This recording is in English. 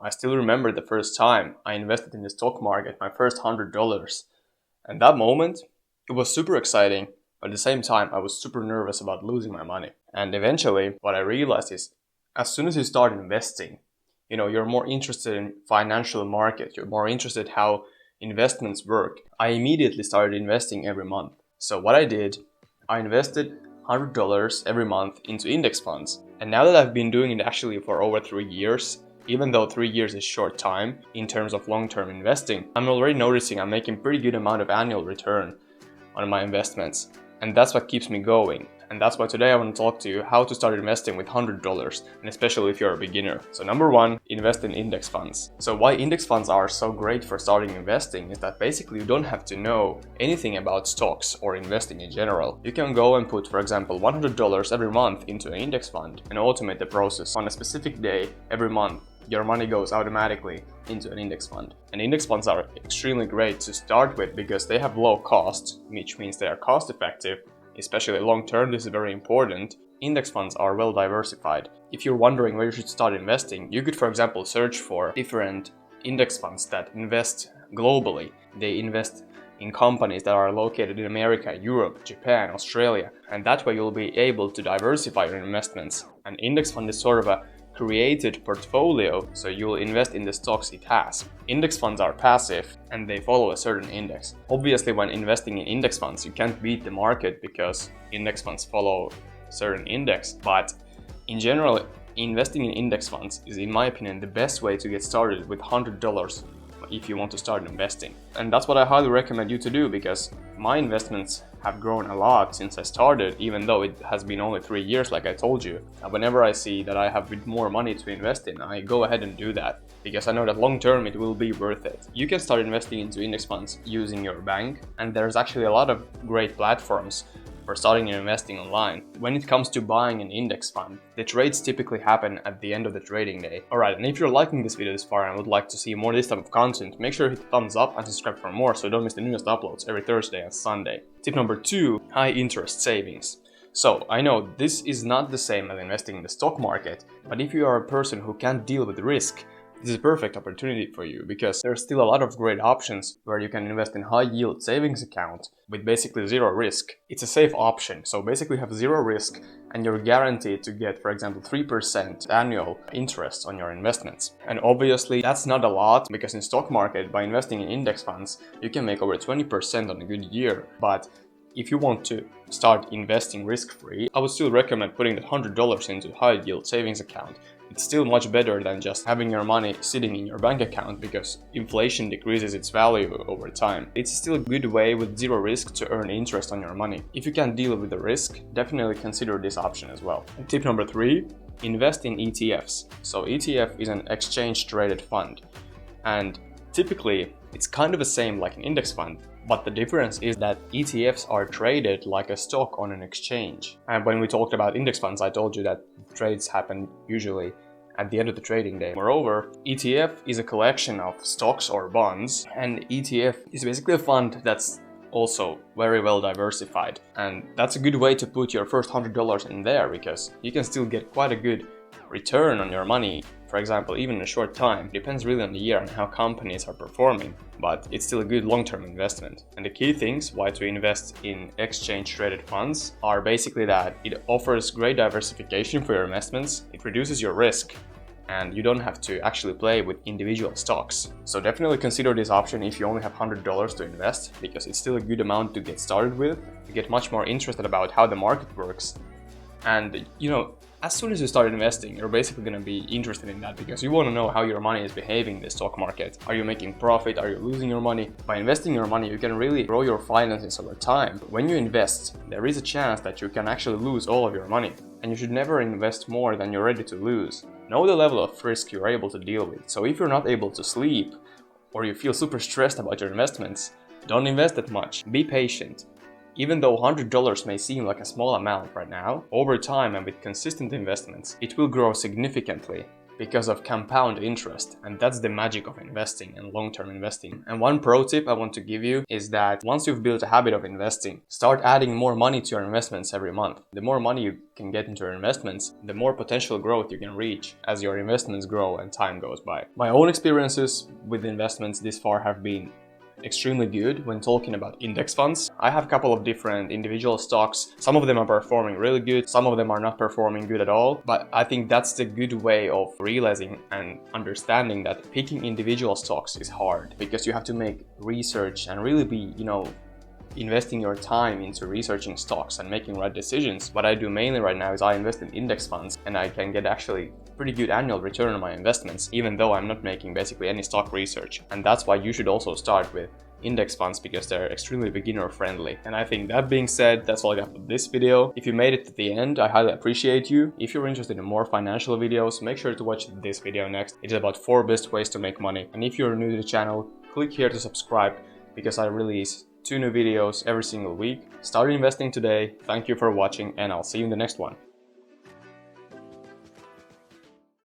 I still remember the first time I invested in the stock market, my first $100. And that moment, it was super exciting, but at the same time, I was super nervous about losing my money. And eventually, what I realized is, as soon as you start investing, you're more interested in financial market, you're more interested how investments work. I immediately started investing every month. So what I did, I invested $100 every month into index funds. And now that I've been doing it actually for over 3 years, even though 3 years is short time in terms of long-term investing, I'm already noticing I'm making pretty good amount of annual return on my investments. And that's what keeps me going. And that's why today I want to talk to you how to start investing with $100, and especially if you're a beginner. So number one, invest in index funds. So why index funds are so great for starting investing is that basically you don't have to know anything about stocks or investing in general. You can go and put, for example, $100 every month into an index fund and automate the process. On a specific day every month, your money goes automatically into an index fund. And index funds are extremely great to start with because they have low cost, which means they are cost effective. Especially long term, this is very important. Index funds are well diversified. If you're wondering where you should start investing, you could, for example, search for different index funds that invest globally. They invest in companies that are located in America, Europe, Japan, Australia, and that way you'll be able to diversify your investments. An index fund is sort of a created portfolio, so you'll invest in the stocks it has. Index funds are passive and they follow a certain index. Obviously, when investing in index funds, you can't beat the market because index funds follow a certain index. But in general, investing in index funds is, in my opinion, the best way to get started with $100 if you want to start investing. And that's what I highly recommend you to do, because my investments have grown a lot since I started, even though it has been only 3 years like I told you. And whenever I see that I have a bit more money to invest in, I go ahead and do that, because I know that long term it will be worth it. You can start investing into index funds using your bank, and there's actually a lot of great platforms for starting your investing online. When it comes to buying an index fund, the trades typically happen at the end of the trading day. Alright, and if you're liking this video this far and would like to see more of this type of content, make sure to hit the thumbs up and subscribe for more so you don't miss the newest uploads every Thursday and Sunday. Tip number 2, high interest savings. So I know this is not the same as investing in the stock market, but if you are a person who can't deal with risk, this is a perfect opportunity for you, because there's still a lot of great options where you can invest in high yield savings account with basically zero risk. It's a safe option, so basically you have zero risk and you're guaranteed to get, for example, 3% annual interest on your investments. And obviously that's not a lot, because in stock market, by investing in index funds, you can make over 20% on a good year. But if you want to start investing risk-free, I would still recommend putting that $100 into high yield savings account. It's still much better than just having your money sitting in your bank account, because inflation decreases its value over time. It's still a good way with zero risk to earn interest on your money. If you can deal with the risk, definitely consider this option as well. And tip number 3, invest in ETFs. So ETF is an exchange traded fund, and typically it's kind of the same like an index fund, but the difference is that ETFs are traded like a stock on an exchange. And when we talked about index funds, I told you that trades happen usually at the end of the trading day. Moreover, ETF is a collection of stocks or bonds, and ETF is basically a fund that's also very well diversified. And that's a good way to put your first $100 in there, because you can still get quite a good return on your money. For example, even in a short time. Depends really on the year and how companies are performing, but it's still a good long-term investment. And the key things why to invest in exchange traded funds are basically that it offers great diversification for your investments, it reduces your risk, and you don't have to actually play with individual stocks. So definitely consider this option if you only have $100 to invest, because it's still a good amount to get started with. You get much more interested about how the market works. And as soon as you start investing, you're basically going to be interested in that, because you want to know how your money is behaving in the stock market. Are you making profit? Are you losing your money? By investing your money, you can really grow your finances over time. When you invest, there is a chance that you can actually lose all of your money, and you should never invest more than you're ready to lose. Know the level of risk you're able to deal with. So if you're not able to sleep, or you feel super stressed about your investments, don't invest that much. Be patient. Even though $100 may seem like a small amount right now, over time and with consistent investments, it will grow significantly. because of compound interest, and that's the magic of investing and long-term investing. And one pro tip I want to give you is that once you've built a habit of investing, start adding more money to your investments every month. The more money you can get into your investments, the more potential growth you can reach as your investments grow and time goes by. My own experiences with investments this far have been extremely good when talking about index funds. I have a couple of different individual stocks. Some of them are performing really good, some of them are not performing good at all, but I think that's the good way of realizing and understanding that picking individual stocks is hard, because you have to make research and really be, investing your time into researching stocks and making right decisions. What I do mainly right now is I invest in index funds, and I can get actually pretty good annual return on my investments, even though I'm not making basically any stock research. And that's why you should also start with index funds, because they're extremely beginner friendly. And I think that being said, that's all I got for this video. If you made it to the end, I highly appreciate you. If you're interested in more financial videos, make sure to watch this video next. It is about 4 best ways to make money. And if you're new to the channel, click here to subscribe, because I release 2 new videos every single week. Start investing today. Thank you for watching, and I'll see you in the next one.